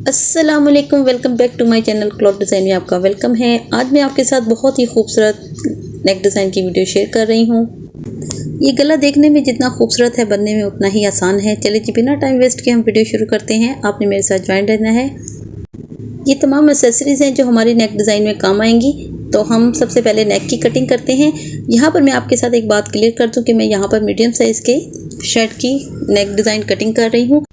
अस्सलाम वालेकुम, welcome back to my channel cloth design में आपका वेलकम है। आज मैं आपके साथ बहुत ही खूबसूरत नेक डिज़ाइन की वीडियो शेयर कर रही हूँ। ये गला देखने में जितना खूबसूरत है बनने में उतना ही आसान है। चलिए जी बिना टाइम वेस्ट के हम वीडियो शुरू करते हैं। आपने मेरे साथ ज्वाइन रहना है। ये तमाम एक्सेसरीज़ हैं जो हमारी नेक डिज़ाइन में काम आएंगी। तो हम सबसे पहले नेक की कटिंग करते हैं। यहाँ पर मैं आपके साथ एक बात क्लियर कर दूँ कि मैं यहाँ पर मीडियम साइज़ के शर्ट की नेक डिज़ाइन कटिंग कर रही हूँ।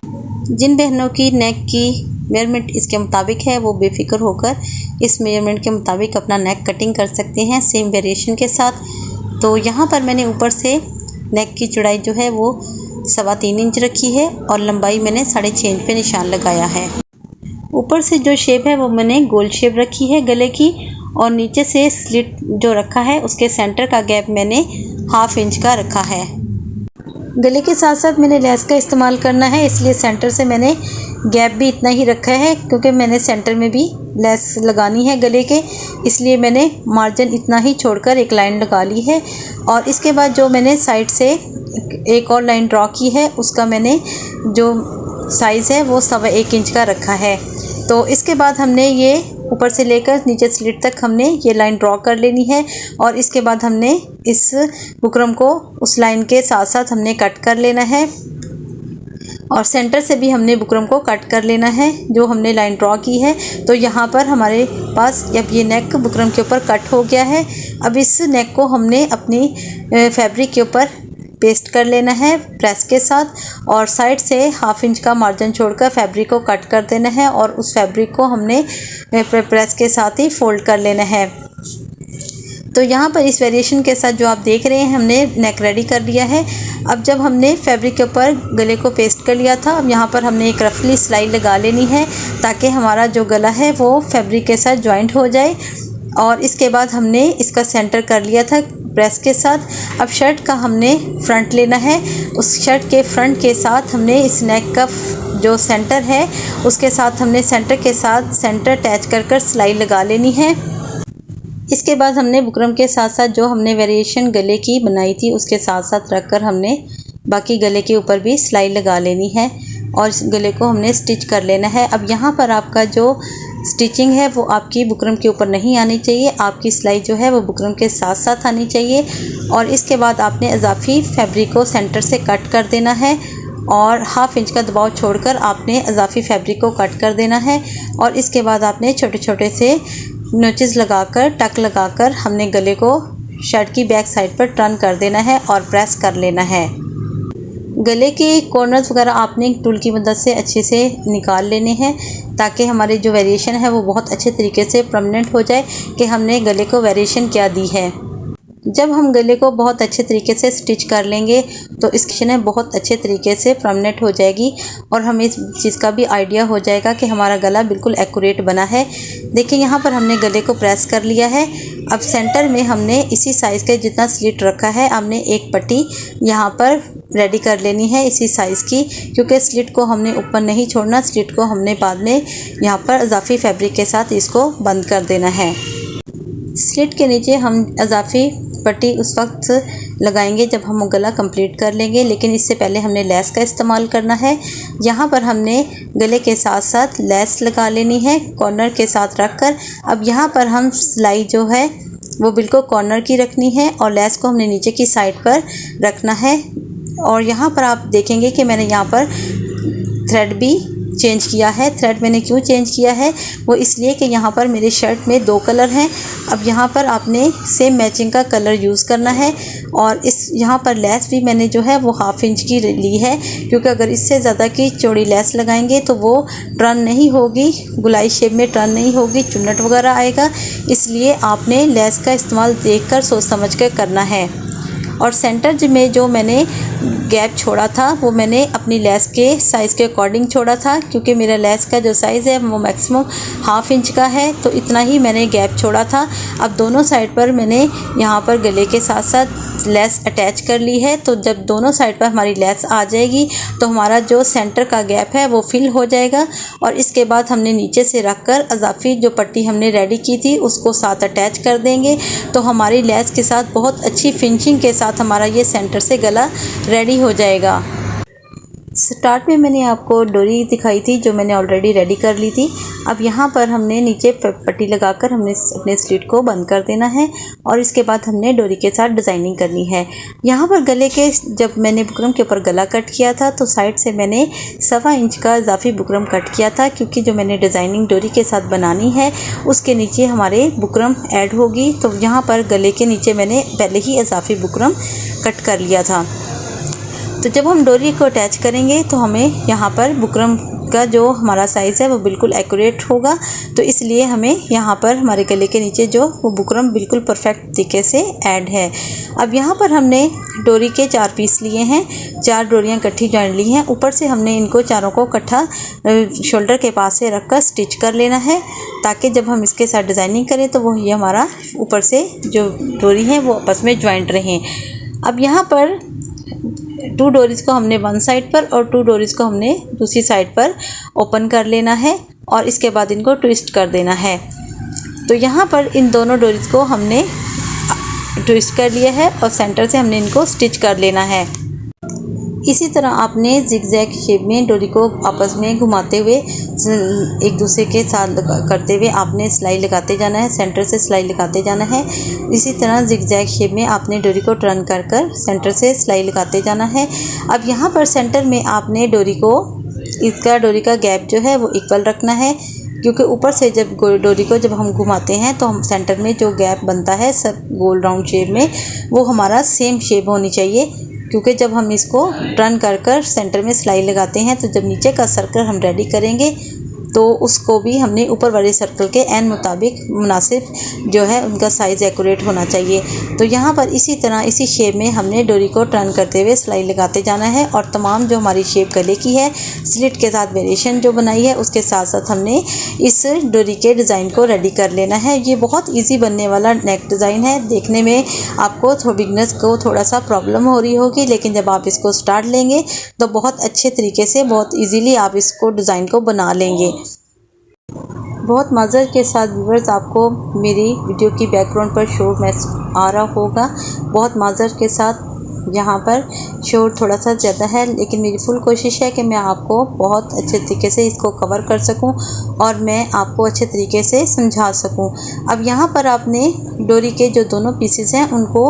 जिन बहनों की नेक की मेजरमेंट इसके मुताबिक है वो बेफिक्र होकर इस मेजरमेंट के मुताबिक अपना नेक कटिंग कर सकते हैं सेम वेरिएशन के साथ। तो यहाँ पर मैंने ऊपर से नेक की चौड़ाई जो है वो 3.25 इंच रखी है और लंबाई मैंने 6.5 इंच पे निशान लगाया है। ऊपर से जो शेप है वो मैंने गोल शेप रखी है गले की, और नीचे से स्लिट जो रखा है उसके सेंटर का गैप मैंने 1/2 इंच का रखा है। गले के साथ साथ मैंने लेस का इस्तेमाल करना है, इसलिए सेंटर से मैंने गैप भी इतना ही रखा है क्योंकि मैंने सेंटर में भी लेस लगानी है गले के, इसलिए मैंने मार्जिन इतना ही छोड़कर एक लाइन लगा ली है। और इसके बाद जो मैंने साइड से एक और लाइन ड्रॉ की है उसका मैंने जो साइज़ है वो 1.25 इंच का रखा है। तो इसके बाद हमने ये ऊपर से लेकर नीचे स्लिट तक हमने ये लाइन ड्रॉ कर लेनी है, और इसके बाद हमने इस बुकरम को उस लाइन के साथ साथ हमने कट कर लेना है, और सेंटर से भी हमने बुकरम को कट कर लेना है जो हमने लाइन ड्रॉ की है। तो यहाँ पर हमारे पास अब ये नेक बुकरम के ऊपर कट हो गया है। अब इस नेक को हमने अपनी फैब्रिक के ऊपर पेस्ट कर लेना है प्रेस के साथ, और साइड से 1/2 इंच का मार्जिन छोड़कर फैब्रिक को कट कर देना है, और उस फैब्रिक को हमने प्रेस के साथ ही फोल्ड कर लेना है। तो यहाँ पर इस वेरिएशन के साथ जो आप देख रहे हैं हमने नेक रेडी कर लिया है। अब जब हमने फैब्रिक के ऊपर गले को पेस्ट कर लिया था, अब यहाँ पर हमने एक रफली सिलाई लगा लेनी है ताकि हमारा जो गला है वो फैब्रिक के साथ जॉइंट हो जाए। और इसके बाद हमने इसका सेंटर कर लिया था प्रेस के साथ। अब शर्ट का हमने फ्रंट लेना है, उस शर्ट के फ्रंट के साथ हमने इस नेक का जो सेंटर है उसके साथ हमने सेंटर के साथ सेंटर अटैच कर सिलाई लगा लेनी है। इसके बाद हमने बुकरम के साथ साथ जो हमने वेरिएशन गले की बनाई थी उसके साथ साथ रखकर हमने बाकी गले के ऊपर भी सिलाई लगा लेनी है, और इस गले को हमने स्टिच कर लेना है। अब यहाँ पर आपका जो स्टिचिंग है वो आपकी बुकरम के ऊपर नहीं आनी चाहिए, आपकी सिलाई जो है वो बुकरम के साथ साथ आनी चाहिए। और इसके बाद आपने इजाफी फैब्रिक को सेंटर से कट कर देना है, और 1/2 इंच का दबाव छोड़कर आपने इजाफी फैब्रिक को कट कर देना है। और इसके बाद आपने छोटे छोटे से नोचेस लगाकर टक लगाकर हमने गले को शर्ट की बैक साइड पर टर्न कर देना है और प्रेस कर लेना है। गले के कॉर्नर्स वगैरह आपने टूल की मदद से अच्छे से निकाल लेने हैं ताकि हमारे जो वेरिएशन है वो बहुत अच्छे तरीके से परमानेंट हो जाए कि हमने गले को वेरिएशन क्या दी है। जब हम गले को बहुत अच्छे तरीके से स्टिच कर लेंगे तो इसकी शर्ट बहुत अच्छे तरीके से परमानेंट हो जाएगी, और हमें इस चीज़ का भी आइडिया हो जाएगा कि हमारा गला बिल्कुल एक्यूरेट बना है। देखिए यहाँ पर हमने गले को प्रेस कर लिया है। अब सेंटर में हमने इसी साइज़ के जितना स्लिट रखा है हमने एक पट्टी यहाँ पर रेडी कर लेनी है इसी साइज़ की, क्योंकि स्लिट को हमने ऊपर नहीं छोड़ना, स्लिट को हमने बाद में यहाँ पर इजाफी फैब्रिक के साथ इसको बंद कर देना है। स्लिट के नीचे हम इजाफी पट्टी उस वक्त लगाएंगे जब हम गला कंप्लीट कर लेंगे, लेकिन इससे पहले हमने लेस का इस्तेमाल करना है। यहाँ पर हमने गले के साथ साथ लेस लगा लेनी है कॉर्नर के साथ रखकर। अब यहाँ पर हम सिलाई जो है वो बिल्कुल कॉर्नर की रखनी है, और लेस को हमने नीचे की साइड पर रखना है। और यहाँ पर आप देखेंगे कि मैंने यहाँ पर थ्रेड भी चेंज किया है। थ्रेड मैंने क्यों चेंज किया है वो इसलिए कि यहाँ पर मेरे शर्ट में 2 कलर हैं। अब यहाँ पर आपने सेम मैचिंग का कलर यूज़ करना है, और इस यहाँ पर लेस भी मैंने जो है वो 1/2 इंच की ली है, क्योंकि अगर इससे ज़्यादा की चौड़ी लेस लगाएंगे तो वो टर्न नहीं होगी, गुलाई शेप में टर्न नहीं होगी, चुन्नट वगैरह आएगा। इसलिए आपने लेस का इस्तेमाल देखकर सोच समझ कर करना है। और सेंटर में जो मैंने गैप छोड़ा था वो मैंने अपनी लेस के साइज़ के अकॉर्डिंग छोड़ा था, क्योंकि मेरा लेस का जो साइज़ है वो मैक्सिमम 1/2 इंच का है, तो इतना ही मैंने गैप छोड़ा था। अब दोनों साइड पर मैंने यहाँ पर गले के साथ साथ लेस अटैच कर ली है। तो जब दोनों साइड पर हमारी लेस आ जाएगी तो हमारा जो सेंटर का गैप है वो फिल हो जाएगा, और इसके बाद हमने नीचे से रख कर इजाफी जो पट्टी हमने रेडी की थी उसको साथ अटैच कर देंगे। तो हमारी लेस के साथ बहुत अच्छी फिनिशिंग के साथ हमारा ये सेंटर से गला रेडी हो जाएगा। स्टार्ट में मैंने आपको डोरी दिखाई थी जो मैंने ऑलरेडी रेडी कर ली थी। अब यहाँ पर हमने नीचे पट्टी लगाकर हमने अपने स्लिट को बंद कर देना है और इसके बाद हमने डोरी के साथ डिज़ाइनिंग करनी है। यहाँ पर गले के जब मैंने बुकरम के ऊपर गला कट किया था तो साइड से मैंने 1.25 इंच का इजाफी बुकरम कट किया था, क्योंकि जो मैंने डिज़ाइनिंग डोरी के साथ बनानी है उसके नीचे हमारे बुकरम ऐड होगी। तो यहाँ पर गले के नीचे मैंने पहले ही इजाफी बुकरम कट कर लिया था। तो जब हम डोरी को अटैच करेंगे तो हमें यहाँ पर बुकरम का जो हमारा साइज़ है वो बिल्कुल एक्यूरेट होगा। तो इसलिए हमें यहाँ पर हमारे गले के नीचे जो वो बुकरम बिल्कुल परफेक्ट तरीके से ऐड है। अब यहाँ पर हमने डोरी के 4 पीस लिए हैं, 4 डोरियाँ इकट्ठी जॉइन ली हैं। ऊपर से हमने इनको चारों को इकट्ठा शोल्डर के पास से रख कर स्टिच कर लेना है, ताकि जब हम इसके साथ डिज़ाइनिंग करें तो वो ये हमारा ऊपर से जो डोरी है वो आपस में जॉइंट रहें। अब यहाँ पर 2 डोरीज़ को हमने वन साइड पर और 2 डोरीज़ को हमने दूसरी साइड पर ओपन कर लेना है और इसके बाद इनको ट्विस्ट कर देना है। तो यहाँ पर इन दोनों डोरीज़ को हमने ट्विस्ट कर लिया है और सेंटर से हमने इनको स्टिच कर लेना है। इसी तरह आपने जिगजैग शेप में डोरी को आपस में घुमाते हुए एक दूसरे के साथ करते हुए आपने सिलाई लगाते जाना है, सेंटर से सिलाई लगाते जाना है। इसी तरह जिगजैग शेप में आपने डोरी को टर्न कर कर सेंटर से सिलाई लगाते जाना है। अब यहाँ पर सेंटर में आपने डोरी का गैप जो है वो इक्वल रखना है, क्योंकि ऊपर से जब डोरी को जब हम घुमाते हैं तो हम सेंटर में जो गैप बनता है सब गोल राउंड शेप में वो हमारा सेम शेप होनी चाहिए। क्योंकि जब हम इसको टर्न कर कर सेंटर में सिलाई लगाते हैं तो जब नीचे का सर्कल हम रेडी करेंगे तो उसको भी हमने ऊपर वाले सर्कल के एन मुताबिक मुनासिब जो है उनका साइज़ एक्यूरेट होना चाहिए। तो यहाँ पर इसी तरह इसी शेप में हमने डोरी को टर्न करते हुए सिलाई लगाते जाना है और तमाम जो हमारी शेप गले की है स्लिट के साथ वेरिएशन जो बनाई है उसके साथ साथ हमने इस डोरी के डिज़ाइन को रेडी कर लेना है। ये बहुत ईजी बनने वाला नेक डिज़ाइन है। देखने में आपको बिगनर्स को थोड़ा सा प्रॉब्लम हो रही होगी, लेकिन जब आप इसको स्टार्ट लेंगे तो बहुत अच्छे तरीके से बहुत ईजीली आप इसको डिज़ाइन को बना लेंगे। बहुत मज़े के साथ व्यूअर्स आपको मेरी वीडियो की बैकग्राउंड पर शोर मैसेज आ रहा होगा। बहुत मज़े के साथ यहाँ पर शोर थोड़ा सा ज़्यादा है, लेकिन मेरी फुल कोशिश है कि मैं आपको बहुत अच्छे तरीके से इसको कवर कर सकूं और मैं आपको अच्छे तरीके से समझा सकूं। अब यहाँ पर आपने डोरी के जो दोनों पीसेस हैं उनको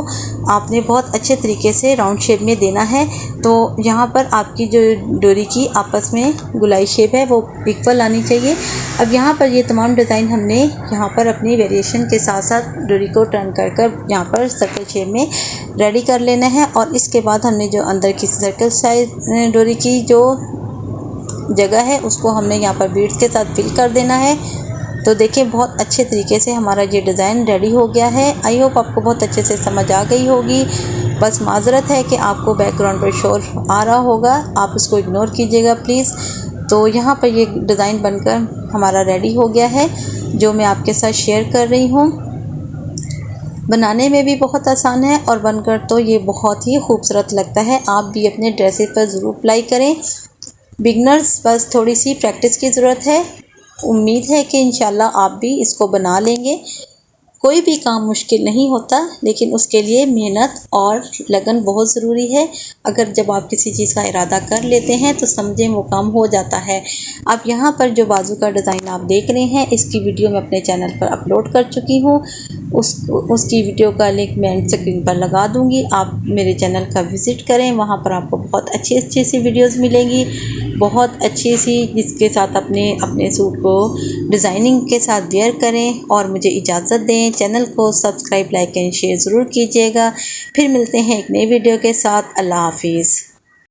आपने बहुत अच्छे तरीके से राउंड शेप में देना है। तो यहाँ पर आपकी जो डोरी की आपस में गुलाई शेप है वो इक्वल आनी चाहिए। अब यहाँ पर ये तमाम डिज़ाइन हमने यहाँ पर अपनी वेरिएशन के साथ साथ डोरी को टर्न कर कर यहाँ पर सर्कल शेप में रेडी कर लेना है। और इसके बाद हमने जो अंदर की सर्कल साइज डोरी की जो जगह है उसको हमने यहाँ पर बीड्स के साथ फिल कर देना है। तो देखिए बहुत अच्छे तरीके से हमारा ये डिज़ाइन रेडी हो गया है। आई होप आपको बहुत अच्छे से समझ आ गई होगी। बस माजरत है कि आपको बैकग्राउंड पर शोर आ रहा होगा, आप इसको इग्नोर कीजिएगा प्लीज़। तो यहाँ पर ये डिज़ाइन बनकर हमारा रेडी हो गया है जो मैं आपके साथ शेयर कर रही हूँ। बनाने में भी बहुत आसान है और बनकर तो ये बहुत ही खूबसूरत लगता है। आप भी अपने ड्रेसेस पर ज़रूर अप्लाई करें। बिगनर्स बस थोड़ी सी प्रैक्टिस की ज़रूरत है। उम्मीद है कि इंशाल्लाह आप भी इसको बना लेंगे। कोई भी काम मुश्किल नहीं होता, लेकिन उसके लिए मेहनत और लगन बहुत ज़रूरी है। अगर जब आप किसी चीज़ का इरादा कर लेते हैं तो समझें वो काम हो जाता है। अब यहाँ पर जो बाजू का डिज़ाइन आप देख रहे हैं इसकी वीडियो मैं अपने चैनल पर अपलोड कर चुकी हूँ। उसकी वीडियो का लिंक मैं एंड स्क्रीन पर लगा दूँगी। आप मेरे चैनल का विज़िट करें, वहाँ पर आपको बहुत अच्छी सी वीडियोज़ मिलेंगी, बहुत अच्छी सी, जिसके साथ अपने सूट को डिज़ाइनिंग के साथ वेयर करें। और मुझे इजाज़त दें। चैनल को सब्सक्राइब, लाइक एंड शेयर ज़रूर कीजिएगा। फिर मिलते हैं एक नई वीडियो के साथ। अल्लाह हाफिज़।